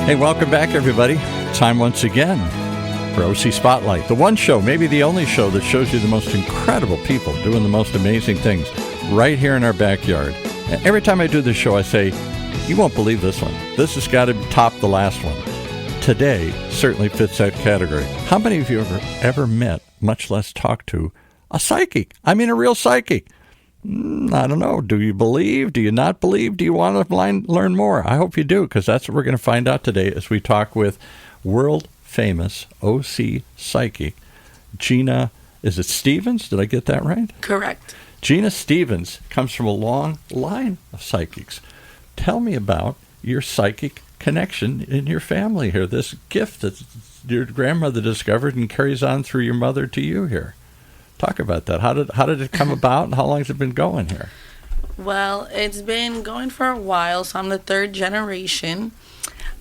Hey, welcome back, everybody. Time once again for OC Spotlight, the one show, maybe the only show that shows you the most incredible people doing the most amazing things right here in our backyard. And every time I do this show, I say, you won't believe this one. This has got to top the last one. Today certainly fits that category. How many of you ever met, much less talked to, a psychic? I mean, a real psychic. I don't know. Do you believe? Do you not believe? Do you want to learn more? I hope you do, because that's what we're going to find out today as we talk with world-famous OC psychic Gina, is it Stevens? Did I get that right? Correct. Gina Stevens comes from a long line of psychics. Tell me about your psychic connection in your family here, this gift that your grandmother discovered and carries on through your mother to you here. Talk about that. How did it come about, and how long has it been going here? Well, it's been going for a while, so I'm the third generation.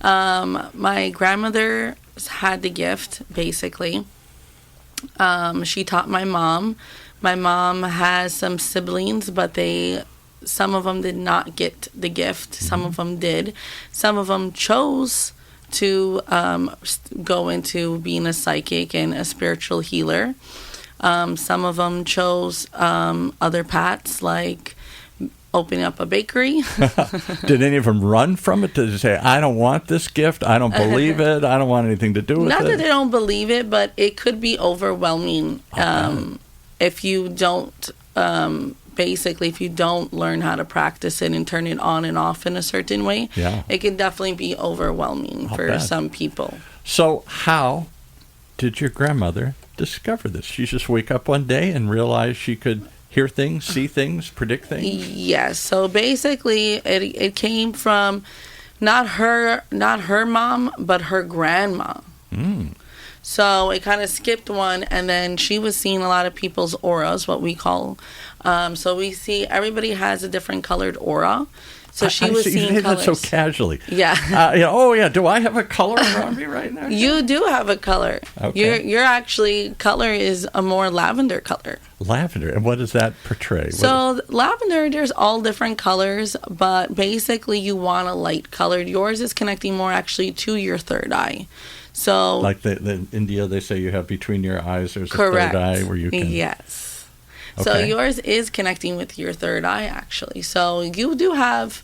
My grandmother had the gift, basically. She taught my mom. My mom has some siblings, but some of them did not get the gift. Some of them did. Some of them chose to go into being a psychic and a spiritual healer. Some of them chose other paths, like opening up a bakery. Did any of them run from it to say, I don't want this gift, I don't believe it, I don't want anything to do with it? Not that they don't believe it, but it could be overwhelming if you don't, basically, if you don't learn how to practice it and turn it on and off in a certain way. Yeah. It can definitely be overwhelming for some people. So how did your grandmother discover this? She just wake up one day and realize she could hear things, see things, predict things? Yes. So basically, it came from not her mom, but her grandma. So it kind of skipped one, and then she was seeing a lot of people's auras, what we call. So we see everybody has a different colored aura. So she was seeing you colors. That so casually. Yeah. Oh, yeah. Do I have a color around me right now? You do have a color. Okay. Your actually color is a more lavender color. Lavender. And what does that portray? So lavender, there's all different colors, but basically you want a light colored. Yours is connecting more actually to your third eye. So like the India, they say you have between your eyes, there's correct. a third eye where you can... Yes. Okay. So yours is connecting with your third eye, actually. So you do have...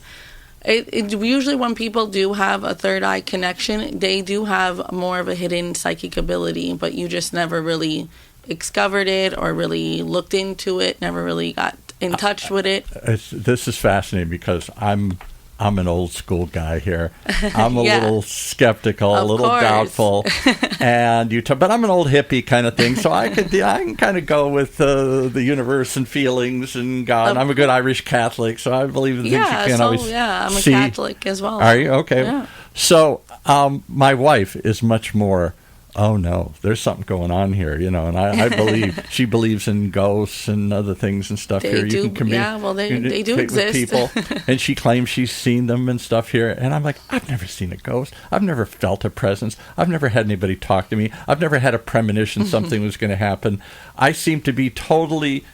usually when people do have a third eye connection, they do have more of a hidden psychic ability, but you just never really discovered it or really looked into it, never really got in touch with it. This is fascinating because I'm an old school guy here. I'm a little skeptical, a little doubtful, and but I'm an old hippie kind of thing. So I can kind of go with the universe and feelings and God. I'm a good Irish Catholic, so I believe in things you can't always see. Yeah, I'm a Catholic as well. Are you? Okay. Yeah. So my wife is much more, oh no, there's something going on here, and I believe she believes in ghosts and other things and stuff here. You can they do exist. With people, and she claims she's seen them and stuff here, and I'm like, I've never seen a ghost. I've never felt a presence. I've never had anybody talk to me. I've never had a premonition something was going to happen. I seem to be totally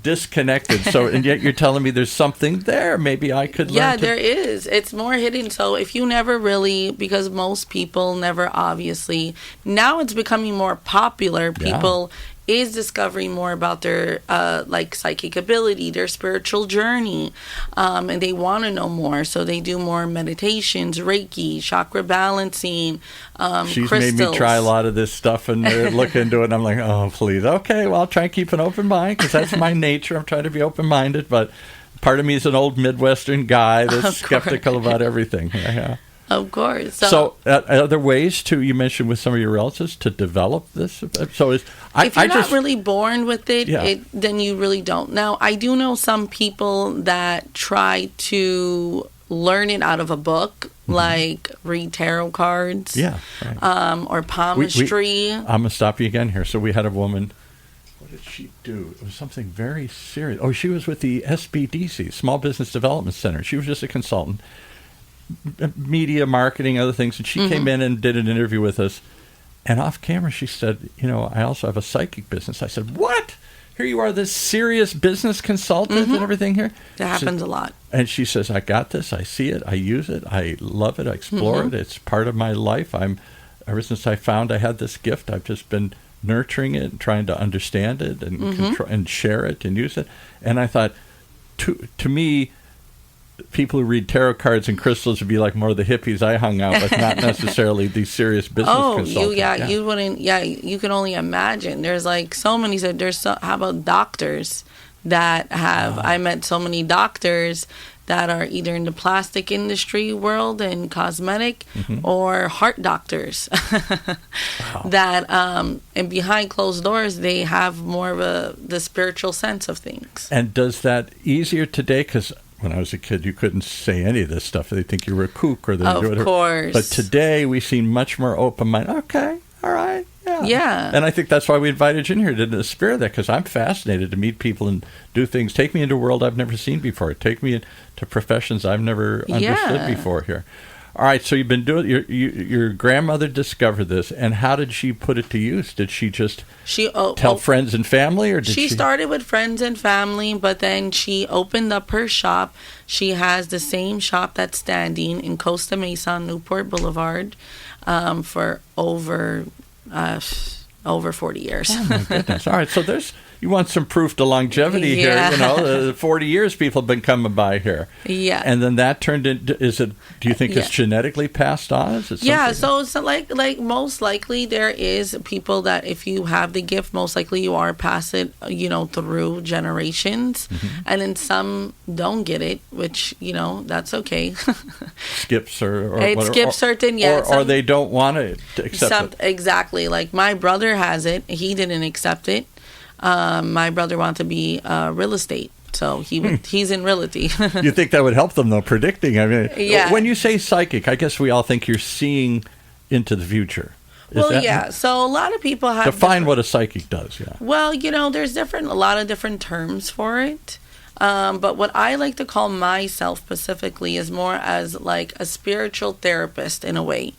disconnected. So, and yet you're telling me there's something there. Maybe I could learn. Yeah, there is. It's more hidden. So if you never really, because most people never obviously, now it's becoming more popular. People is discovering more about their psychic ability, their spiritual journey, and they want to know more. So they do more meditations, Reiki, chakra balancing, She's crystals. made me try a lot of this stuff and look into it, and I'm like, oh, please. Okay, well, I'll try and keep an open mind because that's my nature. I'm trying to be open-minded, but part of me is an old Midwestern guy that's skeptical about everything. Yeah. Of course. So are there ways you mentioned with some of your relatives to develop this? So if you're not really born with it, then you really don't. Now, I do know some people that try to learn it out of a book, like read tarot cards, or palmistry. I'm going to stop you again here. So we had a woman. What did she do? It was something very serious. Oh, she was with the SBDC, Small Business Development Center. She was just a consultant. Media, marketing, other things, and she came in and did an interview with us, and off camera she said, I also have a psychic business. I said, what? here you are, this serious business consultant and everything here. That happens a lot. And she says, I got this. I see it. I use it. I love it. I explore it. It's part of my life. Ever since I found I had this gift, I've just been nurturing it and trying to understand it and and share it and use it. And I thought, to me, people who read tarot cards and crystals would be like more of the hippies I hung out with, not necessarily these serious business consultants. You wouldn't. Yeah, you can only imagine. There's like so many. How about doctors that have? I met so many doctors that are either in the plastic industry world and cosmetic, or heart doctors that and behind closed doors they have more of the spiritual sense of things. And does that easier today? Because when I was a kid, you couldn't say any of this stuff. They think you were a kook or of course. But today we seem much more open-minded. Okay, all right, yeah. And I think that's why we invited you in here, to spirit that, because I'm fascinated to meet people and do things. Take me into a world I've never seen before. Take me into professions I've never understood before here. All right, so you've been doing. Your grandmother discovered this, and how did she put it to use? Did she just tell friends and family, or did she started with friends and family, but then she opened up her shop. She has the same shop that's standing in Costa Mesa on Newport Boulevard for over 40 years. Oh my goodness! All right, so you want some proof to longevity here. You know, 40 years people have been coming by here. Yeah. And then that turned into, do you think it's genetically passed on? Is it so it's like most likely there is people that if you have the gift, most likely you are pass it, through generations. And then some don't get it, which, that's okay. Skips or it skips certain, or they don't want to accept it. Exactly. Like my brother has it. He didn't accept it. My brother wanted to be real estate, so he's in realty. You think that would help them, though, predicting? I mean, when you say psychic, I guess we all think you're seeing into the future. So a lot of people have define what a psychic does. Yeah. Well, there's a lot of different terms for it. But what I like to call myself specifically is more as like a spiritual therapist in a way,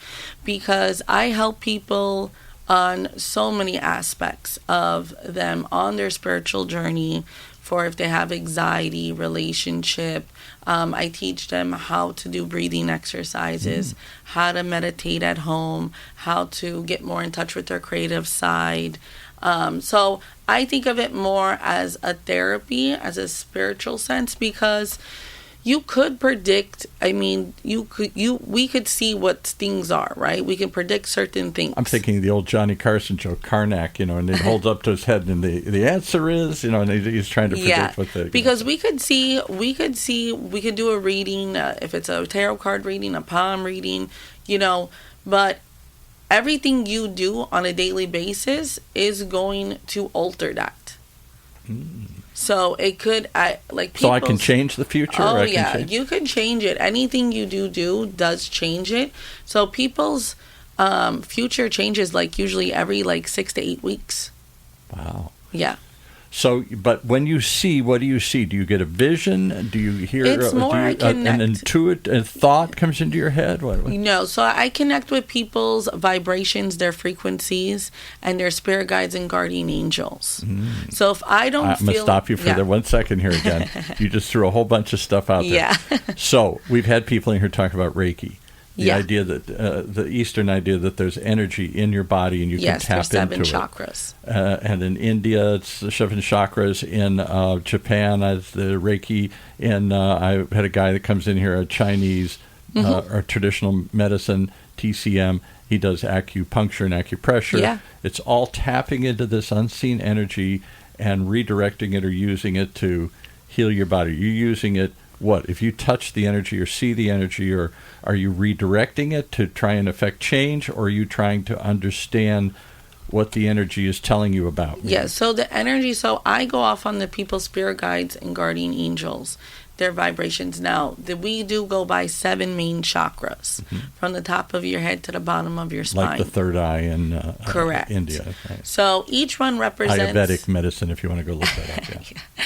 because I help people on so many aspects of them on their spiritual journey. For if they have anxiety, relationship, I teach them how to do breathing exercises, how to meditate at home, how to get more in touch with their creative side. So I think of it more as a therapy, as a spiritual sense, because you could predict. I mean, we could see what things are, right? We can predict certain things. I'm thinking the old Johnny Carson joke, Karnak, and it holds up to his head, and the answer is, and he's trying to predict what the. Because we could do a reading, if it's a tarot card reading, a palm reading, but everything you do on a daily basis is going to alter that. So it could, so I can change the future? Oh, you can change it. Anything you do does change it. So people's future changes usually every 6 to 8 weeks. Wow. Yeah. So, but when you see, what do you see? Do you get a vision? Do you hear? It's more an intuitive thought comes into your head? What? No, so I connect with people's vibrations, their frequencies, and their spirit guides and guardian angels. So if I don't I'm going to stop you for there 1 second here again. You just threw a whole bunch of stuff out there. Yeah. So we've had people in here talking about Reiki. The idea that the Eastern idea that there's energy in your body and you can tap into it. Yes, there's 7 chakras. And in India, it's the 7 chakras. In Japan, it's the Reiki. And I had a guy that comes in here, a Chinese or traditional medicine, TCM. He does acupuncture and acupressure. Yeah. It's all tapping into this unseen energy and redirecting it or using it to heal your body. You're using it. What? If you touch the energy or see the energy, or are you redirecting it to try and affect change, or are you trying to understand what the energy is telling you about? Yeah, so the energy, so I go off on the people's spirit guides and guardian angels, their vibrations. Now, we do go by 7 main chakras, from the top of your head to the bottom of your spine. Like the third eye in Correct. India. Right. So each one represents... Ayurvedic medicine, if you want to go look that up. Yeah.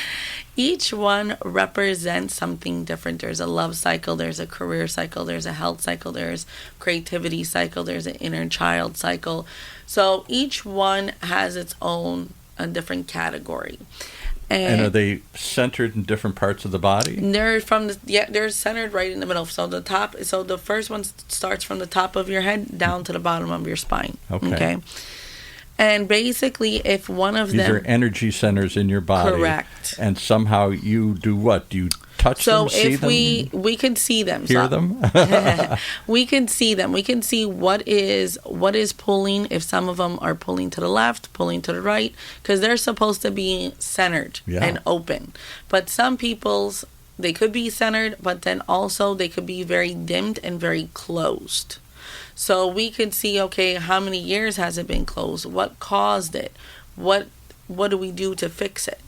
Each one represents something different. There's a love cycle, there's a career cycle, there's a health cycle, there's creativity cycle, there's an inner child cycle. So each one has its own different category. And are they centered in different parts of the body? They're they're centered right in the middle. So the first one starts from the top of your head down to the bottom of your spine. Okay. And basically, if one of These them... are energy centers in your body. Correct. And somehow you do what? Do you touch them, see them? So if we can see them. Hear them? We can see them. We can see what is pulling, if some of them are pulling to the left, pulling to the right, because they're supposed to be centered and open. But some people's, they could be centered, but then also they could be very dimmed and very closed. So we could see, okay, how many years has it been closed? What caused it? What do we do to fix it?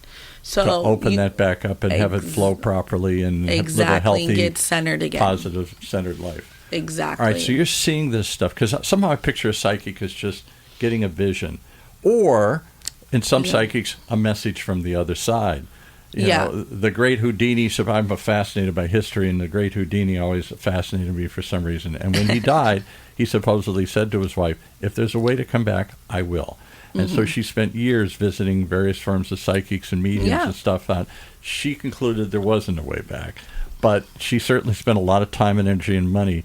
So to open that back up and have it flow properly and live a healthy, get centered again. Positive, centered life. Exactly. All right, so you're seeing this stuff, because somehow I picture a psychic as just getting a vision. Or, in some psychics, a message from the other side. You know, the great Houdini, so I'm fascinated by history, and the great Houdini always fascinated me for some reason. And when he died, he supposedly said to his wife, if there's a way to come back, I will. And so she spent years visiting various forms of psychics and mediums and stuff. She concluded there wasn't a way back. But she certainly spent a lot of time and energy and money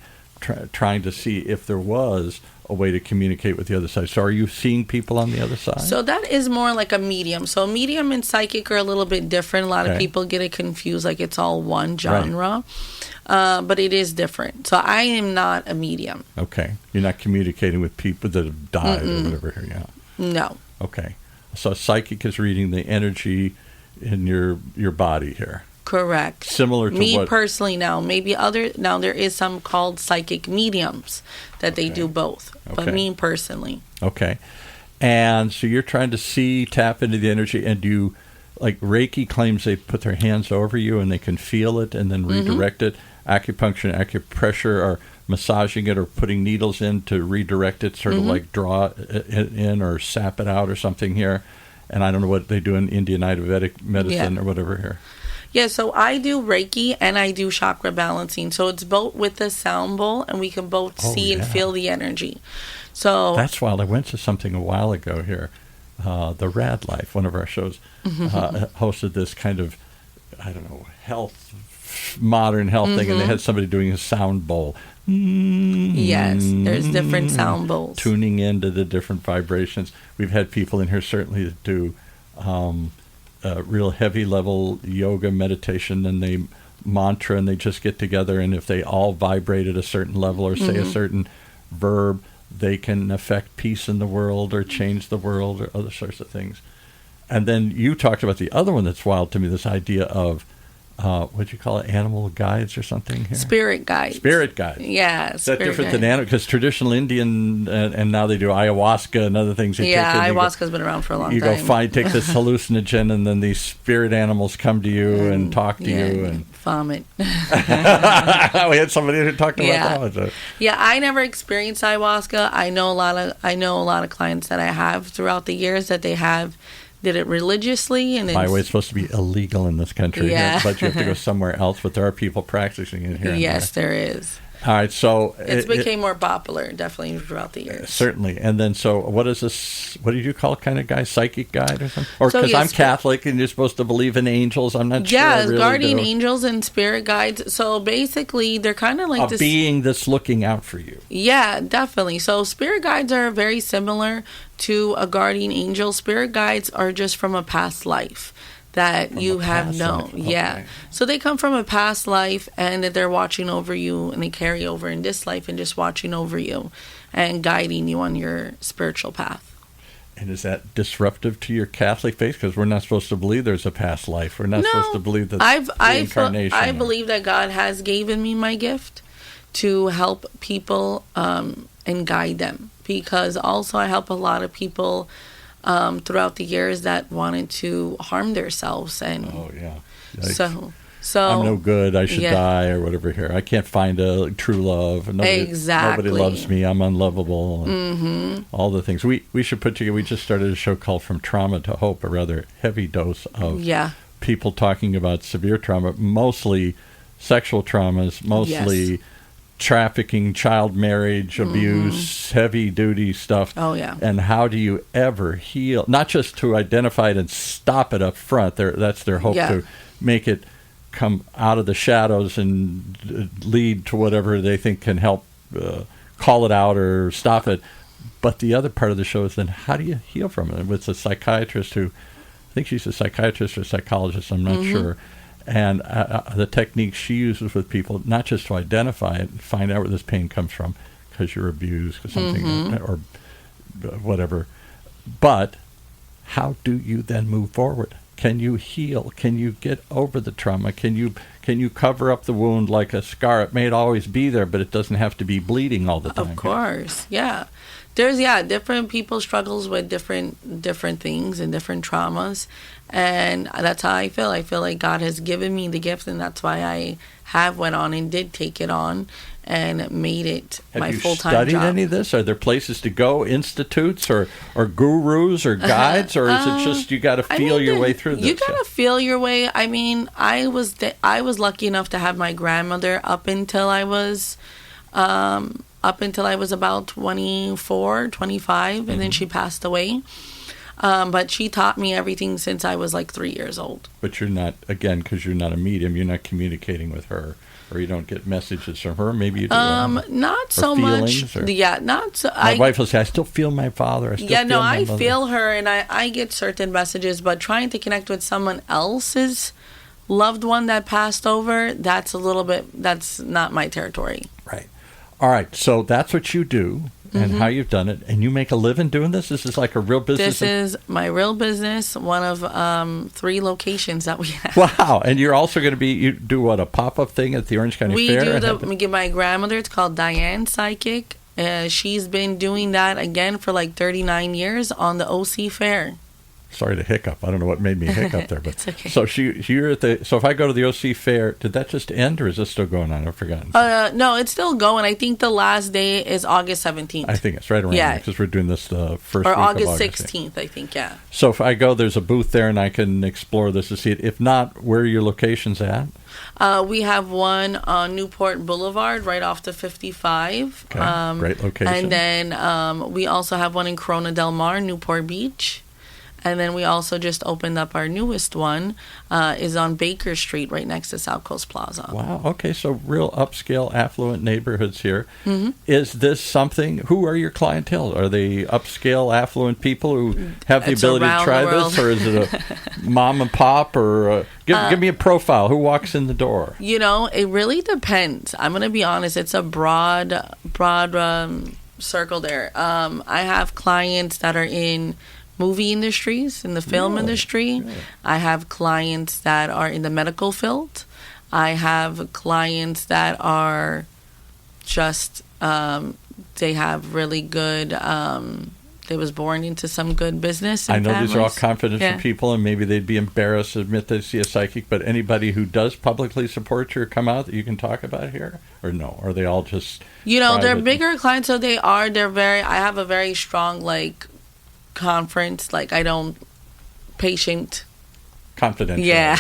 trying to see if there was a way to communicate with the other side. So are you seeing people on the other side? So that is more like a medium. So medium and psychic are a little bit different. A lot of people get it confused, like it's all one genre. Right. But it is different. So I am not a medium. Okay. You're not communicating with people that have died or whatever here, No. Okay. So psychic is reading the energy in your body here. Correct. Similar to me personally now. Now there is some called psychic mediums that they do both. But me personally. Okay. And so you're trying to tap into the energy, and you, like Reiki claims they put their hands over you and they can feel it and then redirect it. Acupuncture and acupressure are massaging it or putting needles in to redirect it, sort of like draw it in or sap it out or something here. And I don't know what they do in Indian Ayurvedic medicine or whatever here. Yeah, so I do Reiki and I do chakra balancing. So it's both with the sound bowl, and we can both see and feel the energy. So that's wild. I went to something a while ago here. The Rad Life, one of our shows, hosted this kind of, I don't know, modern health thing, and they had somebody doing a sound bowl. Yes, there's different sound bowls. Tuning into the different vibrations. We've had people in here certainly that do real heavy level yoga meditation, and they mantra, and they just get together, and if they all vibrate at a certain level or say a certain verb, they can affect peace in the world or change the world or other sorts of things. And then you talked about the other one that's wild to me, this idea of what'd you call it? Animal guides or something here? Spirit guides. Spirit guides. Yeah. Is that different than animal? Because traditional Indian, and now they do ayahuasca and other things. Ayahuasca's been around for a long time. You go take this hallucinogen, and then these spirit animals come to you and talk to you. And vomit. We had somebody who talked about that. Yeah, I never experienced ayahuasca. I know a lot of clients that I have throughout the years that they did it religiously. And by the way, it's supposed to be illegal in this country, but you have to go somewhere else. But there are people practicing it here. Yes, there is. All right, so it became more popular, definitely, throughout the years. Certainly. And then, so what is this? What did you call it, kind of guy? Psychic guide or something? Or because I'm Catholic and you're supposed to believe in angels, I'm not sure. Yeah, really guardian angels and spirit guides. So basically, they're kind of like a being that's looking out for you. Yeah, definitely. So spirit guides are very similar to a guardian angel. Spirit guides are just from a past life that you have known. Okay. Yeah. So they come from a past life, and that they're watching over you, and they carry over in this life and just watching over you and guiding you on your spiritual path. And is that disruptive to your Catholic faith? Because we're not supposed to believe there's a past life. We're not supposed to believe that reincarnation. I believe that God has given me my gift to help people and guide them. Because also I help a lot of people throughout the years that wanted to harm themselves, and so I'm no good, I should die or whatever here. I can't find a true love. Nobody loves me. I'm unlovable. And all the things we should put together. We just started a show called From Trauma to Hope, a rather heavy dose of people talking about severe trauma, mostly sexual traumas, mostly trafficking, child marriage, abuse, heavy-duty stuff. Oh, yeah. And how do you ever heal? Not just to identify it and stop it up front. That's their hope, to make it come out of the shadows and lead to whatever they think can help call it out or stop it. But the other part of the show is then how do you heal from it? With a psychiatrist who, I think she's a psychiatrist or psychologist, I'm not sure. And the techniques she uses with people, not just to identify it, find out where this pain comes from, because you're abused or something, or whatever. But how do you then move forward? Can you heal? Can you get over the trauma? Can you cover up the wound like a scar? It may always be there, but it doesn't have to be bleeding all the time. Of course, yeah. There's different people struggles with different things and different traumas, and that's how I feel. I feel like God has given me the gift, and that's why I have went on and did take it on and made it my full-time job. Have you studied any of this? Are there places to go, institutes or gurus or guides, or is it just you got to feel your way through this? You got to feel your way. I mean, I was lucky enough to have my grandmother up until I was about 24, 25, and then she passed away. But she taught me everything since I was like 3 years old. But you're not, again, because you're not a medium, you're not communicating with her, or you don't get messages from her. Maybe you do. Not so much. Yeah, not so. My wife will say, I still feel my father. I feel her, and I get certain messages, but trying to connect with someone else's loved one that passed over, that's not my territory. Right. All right, so that's what you do and how you've done it, and you make a living doing this? This is like a real business? This is my real business, one of 3 locations that we have. Wow, and you're also going to you do what, a pop-up thing at the Orange County Fair? We give my grandmother, it's called Diane Psychic. She's been doing that, again, for like 39 years on the OC Fair. Sorry to hiccup. I don't know what made me hiccup there, but it's okay. So you're at the. So if I go to the OC Fair, did that just end, or is this still going on? I've forgotten. No, it's still going. I think the last day is August 17th. I think it's right around there, because we're doing this the first week August of August 16th. I think, yeah. So if I go, there's a booth there, and I can explore this to see it. If not, where are your locations at? We have one on Newport Boulevard, right off the 55. Okay, great location. And then we also have one in Corona Del Mar, Newport Beach. And then we also just opened up our newest one, is on Baker Street, right next to South Coast Plaza. Wow. Okay, so real upscale, affluent neighborhoods here. Is this something? Who are your clientele? Are they upscale, affluent people who have the ability to try this, or is it a mom and pop? Or give me a profile. Who walks in the door? It really depends. I'm going to be honest. It's a broad circle there. I have clients that are in movie industries, in the film industry. Really? I have clients that are in the medical field. I have clients that are just, they have really good, they was born into some good business. I know families. These are all confidential people, and maybe they'd be embarrassed to admit they see a psychic, but anybody who does publicly support you or come out that you can talk about here? Or no? Are they all just they're bigger clients, so I have a very strong, conference, patient confidential. Yeah.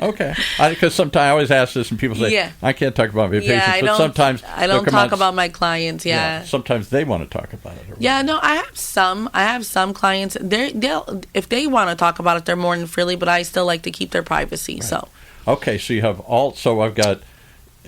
Okay. Because sometimes I always ask this and people say, I can't talk about my patients, but sometimes I don't talk about my clients. Sometimes they want to talk about it. I have some clients. They'll if they want to talk about it, they're more than freely, but I still like to keep their privacy. Right. So. Okay, so you have so I've got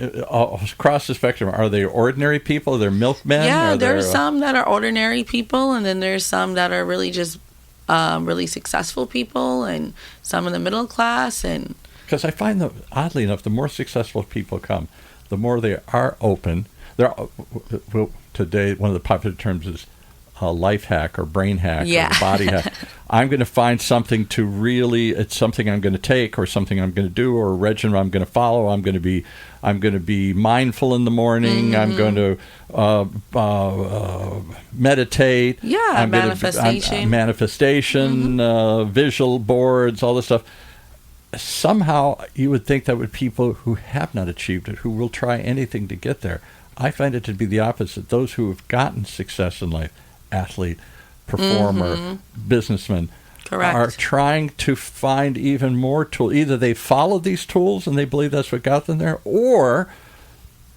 across the spectrum. Are they ordinary people? Are they milkmen? Yeah, there's some that are ordinary people, and then there's some that are really just really successful people, and some in the middle class. And because I find that, oddly enough, the more successful people come, the more they are open. Today, one of the popular terms is life hack or brain hack or body hack. I'm going to find something to really, it's something I'm going to take or something I'm going to do or a regimen I'm going to follow. I'm going to be mindful in the morning. I'm going to meditate. Yeah, manifestation, visual boards, all this stuff. Somehow you would think that would people who have not achieved it, who will try anything to get there. I find it to be the opposite. Those who have gotten success in life, athlete, performer, businessman, correct, are trying to find even more tools. Either they follow these tools and they believe that's what got them there, or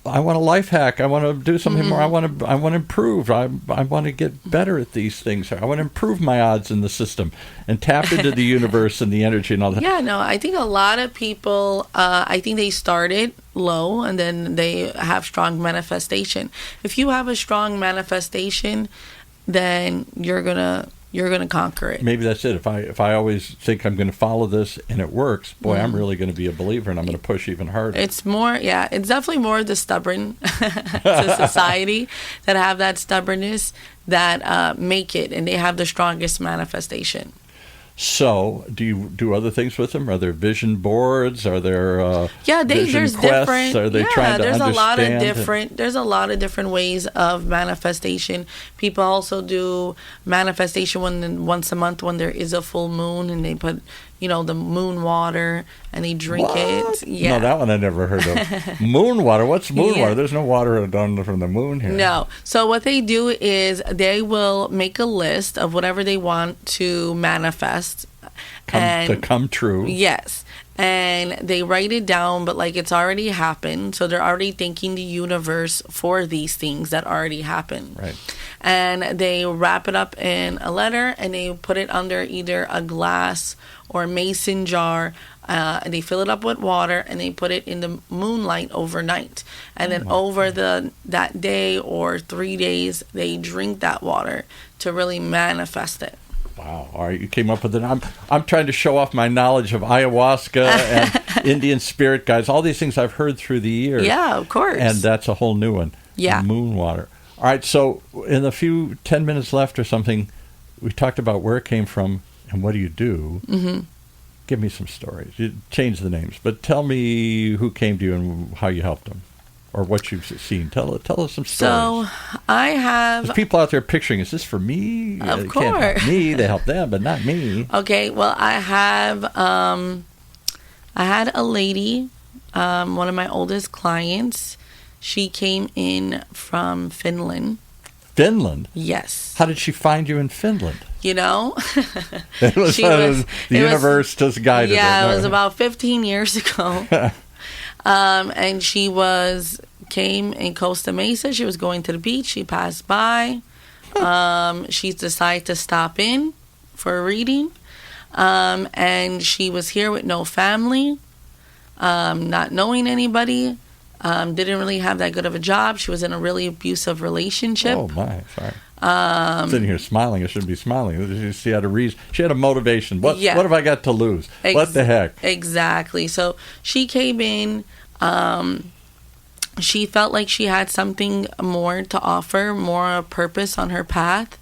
I want a life hack. I want to do something more. I want to improve. I want to get better at these things. I want to improve my odds in the system and tap into the universe and the energy and all that. Yeah, no, I think a lot of people, I think they started low and then they have strong manifestation. If you have a strong manifestation, then you're gonna conquer it. Maybe that's it. If I always think I'm going to follow this and it works, boy, I'm really going to be a believer and I'm going to push even harder. It's more, it's definitely more the stubborn to society that have that stubbornness that make it, and they have the strongest manifestation. So, do you do other things with them? Are there vision boards? Are there vision there's quests? different. Are they trying to understand? There's a lot of different ways of manifestation. People also do manifestation once a month when there is a full moon, and they put the moon water and they drink it. Yeah. No, that one I never heard of. Moon water? What's moon water? There's no water done from the moon here. No. So what they do is they will make a list of whatever they want to manifest. To come true. Yes. And they write it down, but like it's already happened. So they're already thanking the universe for these things that already happened. Right. And they wrap it up in a letter and they put it under either a glass or a mason jar. And they fill it up with water and they put it in the moonlight overnight. And then over that day or 3 days, they drink that water to really manifest it. Wow! All right, you came up with it. I'm trying to show off my knowledge of ayahuasca and Indian spirit guides. All these things I've heard through the years. Yeah, of course. And that's a whole new one. Yeah. Moon water. All right. So in the few 10 minutes left or something, we talked about where it came from and what do you do. Mm-hmm. Give me some stories. You change the names, but tell me who came to you and how you helped them. Or what you've seen. Tell us some stories. So, I have... There's people out there picturing, is this for me? Of They course. can't help me. They help them, but not me. Okay, well, I have... I had a lady, one of my oldest clients. She came in from Finland. Finland? Yes. How did she find you in Finland? It was... the universe just guided her. Yeah, it was about 15 years ago. And she came in Costa Mesa. She was going to the beach. She passed by. She decided to stop in for a reading. And she was here with no family, not knowing anybody. Didn't really have that good of a job. She was in a really abusive relationship. Oh, my. Sorry. Sitting here smiling. I shouldn't be smiling. She had a reason. She had a motivation. What have I got to lose? What the heck? Exactly. So she came in. She felt like she had something more to offer, more purpose on her path.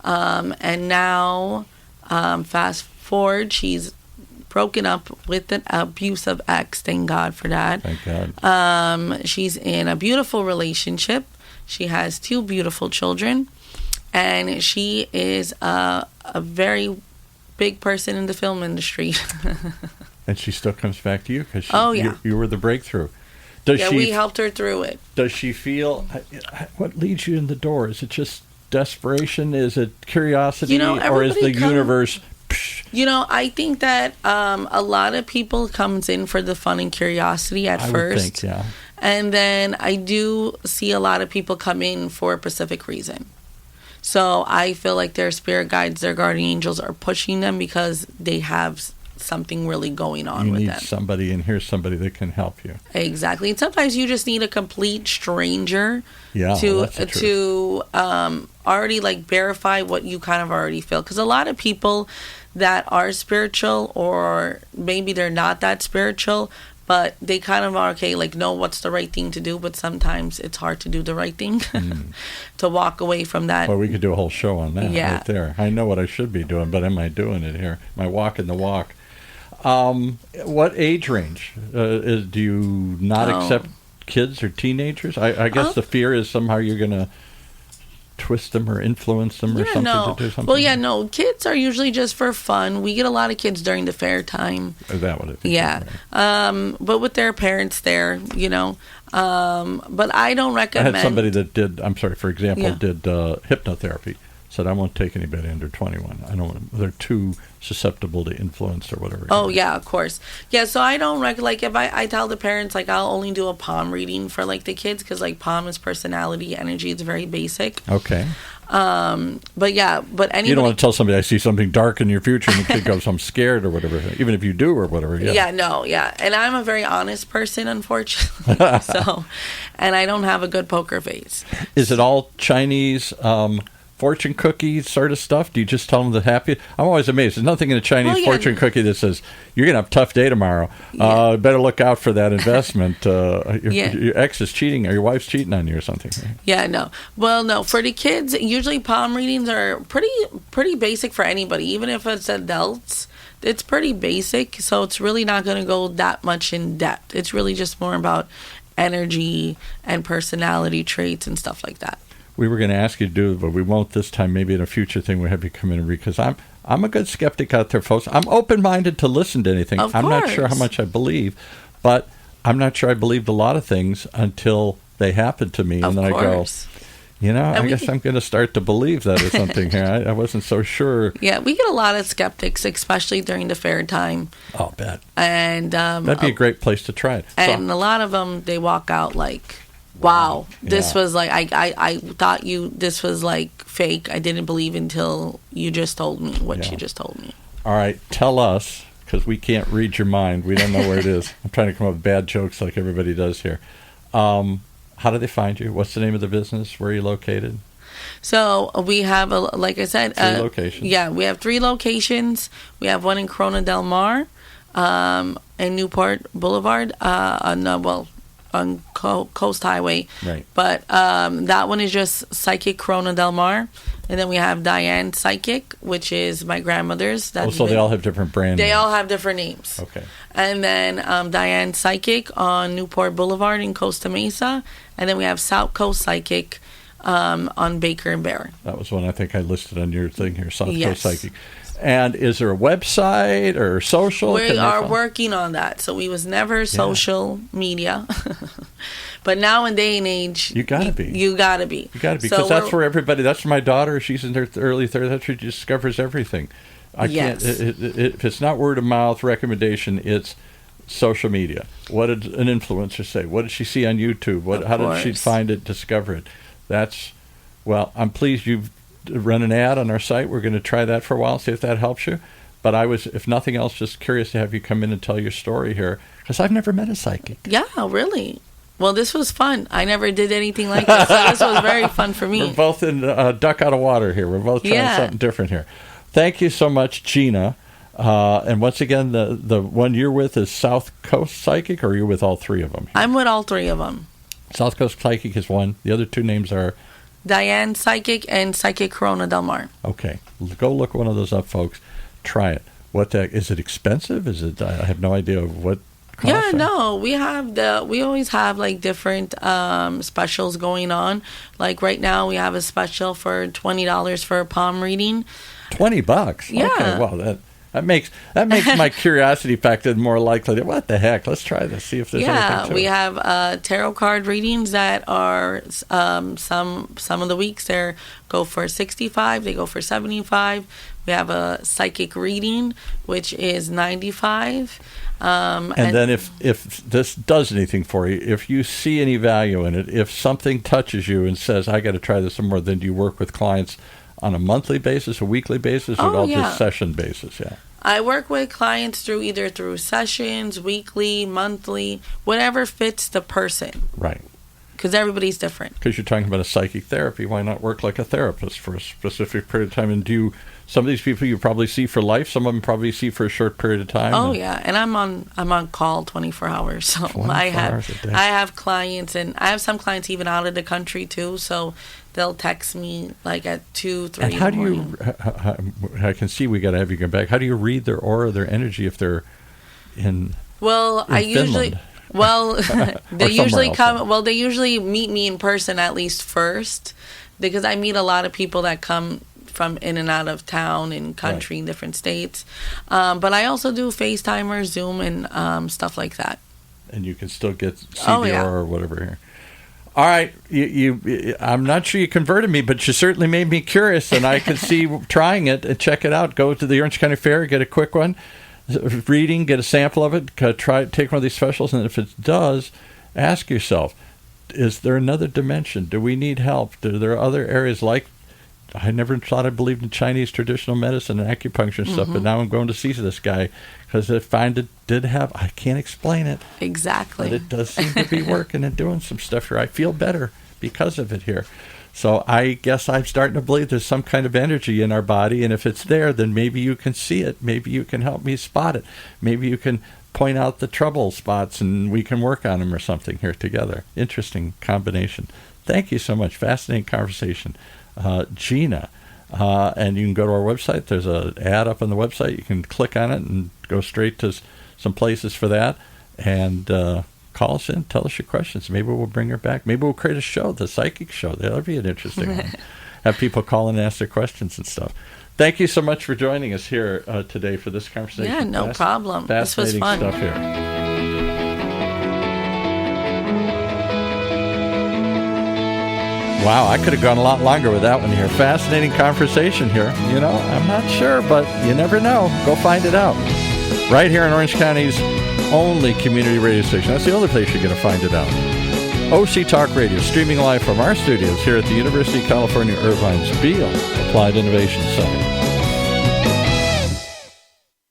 And now, fast forward, she's broken up with an abusive ex. Thank God for that. Thank God. She's in a beautiful relationship. She has 2 beautiful children. And she is a very big person in the film industry. And she still comes back to you because you were the breakthrough. We helped her through it. Does she feel, what leads you in the door? Is it just desperation? Is it curiosity? Or is the universe... I think that a lot of people comes in for the fun and curiosity at first. Would think, yeah. And then I do see a lot of people come in for a specific reason. So I feel like their spirit guides, their guardian angels are pushing them because they have something really going on with them. You need somebody, and here's somebody that can help you. Exactly. And sometimes you just need a complete stranger to already like verify what you kind of already feel. Because a lot of people that are spiritual, or maybe they're not that spiritual, but they kind of are know what's the right thing to do, but sometimes it's hard to do the right thing, to walk away from that. Well, we could do a whole show on that right there. I know what I should be doing, but am I doing it here? Am I walking the walk? What age range? Do you not accept kids or teenagers? I guess the fear is somehow you're going to twist them or influence them or something to do something? Well, kids are usually just for fun. We get a lot of kids during the fair time. Is that what it is? Yeah. Right. But with their parents there, but I don't recommend... I had somebody that did, for example, did hypnotherapy. said, I won't take anybody under 21. I don't want they're too susceptible to influence or whatever. Oh, yeah, of course. Yeah, so I don't like, if I tell the parents, like, I'll only do a palm reading for, like, the kids, because, like, palm is personality, energy, it's very basic. Okay. But yeah, but anybody... You don't want to tell somebody, I see something dark in your future, and the kid goes, I'm scared or whatever, even if you do or whatever. Yeah, no. And I'm a very honest person, unfortunately. So, and I don't have a good poker face. Is it all Chinese fortune cookie sort of stuff? Do you just tell them the happy? I'm always amazed. There's nothing in a Chinese fortune cookie that says, you're going to have a tough day tomorrow. Better look out for that investment. Your ex is cheating or your wife's cheating on you or something. Yeah, no. Well, no. For the kids, usually palm readings are pretty basic for anybody. Even if it's adults, it's pretty basic. So it's really not going to go that much in depth. It's really just more about energy and personality traits and stuff like that. We were going to ask you to do it, but we won't this time. Maybe in a future thing we'll have you come in and read, because I'm a good skeptic out there, folks. I'm open-minded to listen to anything. I'm not sure how much I believe, but I'm not sure I believed a lot of things until they happened to me. And then I go, I guess I'm going to start to believe that or something here. I wasn't so sure. Yeah, we get a lot of skeptics, especially during the fair time. I'll bet. And that'd be a great place to try it. And a lot of them, they walk out like, wow, this was like, I thought this was like fake. I didn't believe until you just told me what you just told me. All right, tell us, because we can't read your mind. We don't know where it is. I'm trying to come up with bad jokes like everybody does here. How do they find you? What's the name of the business? Where are you located? So we have, like I said, 3 locations. Yeah, we have 3 locations. We have one in Corona Del Mar, in Newport Boulevard, on Coast Highway. Right. But that one is just Psychic Corona Del Mar. And then we have Diane Psychic, which is my grandmother's. So they all have different brand names. They all have different names. Okay. And then Diane Psychic on Newport Boulevard in Costa Mesa. And then we have South Coast Psychic on Baker and Bear. That was one I think I listed on your thing here, South Coast Psychic. And is there a website or social? We are working on that. So we was never social media. But now in day and age, you got to be. You got to be. Because that's where everybody, that's where my daughter, she's in her early 30s, that's where she discovers everything. I can't, if it's not word of mouth recommendation, it's social media. What did an influencer say? What did she see on YouTube? How did she find it, discover it? I'm pleased you've run an ad on our site. We're going to try that for a while, see if that helps you. But I was, if nothing else, just curious to have you come in and tell your story here, because I've never met a psychic. Yeah, really. Well, this was fun. I never did anything like this, so this was very fun for me. We're both in duck out of water here. We're both trying something different here. Thank you so much, Gina. And once again, the one you're with is South Coast Psychic, or you're with all 3 of them? I'm with all 3 of them. South Coast Psychic is one. The other 2 names are? Diane Psychic and Psychic Corona Del Mar. Okay. Go look one of those up, folks. Try it. Is it expensive? I have no idea what costs. Yeah, no. We always have like different specials going on. Like right now we have a special for $20 for a palm reading. $20? Yeah. Okay, well that makes my curiosity factor more likely. What the heck? Let's try this. See if there's anything to we it. have tarot card readings that are some of the weeks they go for $65. They go for $75. We have a psychic reading, which is $95. And then if this does anything for you, if you see any value in it, if something touches you and says, I got to try this some more, then do you work with clients on a monthly basis, a weekly basis, or just session basis? Yeah. I work with clients through sessions, weekly, monthly, whatever fits the person. Right. Because everybody's different. Because you're talking about a psychic therapy, why not work like a therapist for a specific period of time? And some of these people you probably see for life, some of them probably see for a short period of time. Oh yeah, and I'm on call 24 hours. So 24 hours a day. I have clients, and I have some clients even out of the country too. So they'll text me like at 2, 3 and how in the morning. I can see we got to have you come back. How do you read their aura, their energy if they're in Finland? They usually come. Well, they usually meet me in person at least first, because I meet a lot of people that come from in and out of town and country in different states. But I also do FaceTime or Zoom and stuff like that. And you can still see the aura or whatever here. All right, I'm not sure you converted me, but you certainly made me curious, and I could see trying it and check it out. Go to the Orange County Fair, get a quick one, reading, get a sample of it, try take one of these specials, and if it does, ask yourself, is there another dimension? Do we need help? Are there other areas like, I never thought I believed in Chinese traditional medicine and acupuncture and stuff, but now I'm going to see this guy because I find it did have, I can't explain it. Exactly. But it does seem to be working and doing some stuff here. I feel better because of it here. So I guess I'm starting to believe there's some kind of energy in our body, and if it's there, then maybe you can see it. Maybe you can help me spot it. Maybe you can point out the trouble spots and we can work on them or something here together. Interesting combination. Thank you so much. Fascinating conversation. Gina. And you can go to our website. There's an ad up on the website. You can click on it and go straight to some places for that. And call us in. Tell us your questions. Maybe we'll bring her back. Maybe we'll create a show, the psychic show. That'll be an interesting one. Have people call in and ask their questions and stuff. Thank you so much for joining us here today for this conversation. Yeah, no problem. This was fun. Fascinating stuff here. Wow, I could have gone a lot longer with that one here. Fascinating conversation here. You know, I'm not sure, but you never know. Go find it out. Right here in Orange County's only community radio station. That's the only place you're going to find it out. OC Talk Radio, streaming live from our studios here at the University of California, Irvine's Beale Applied Innovation Center.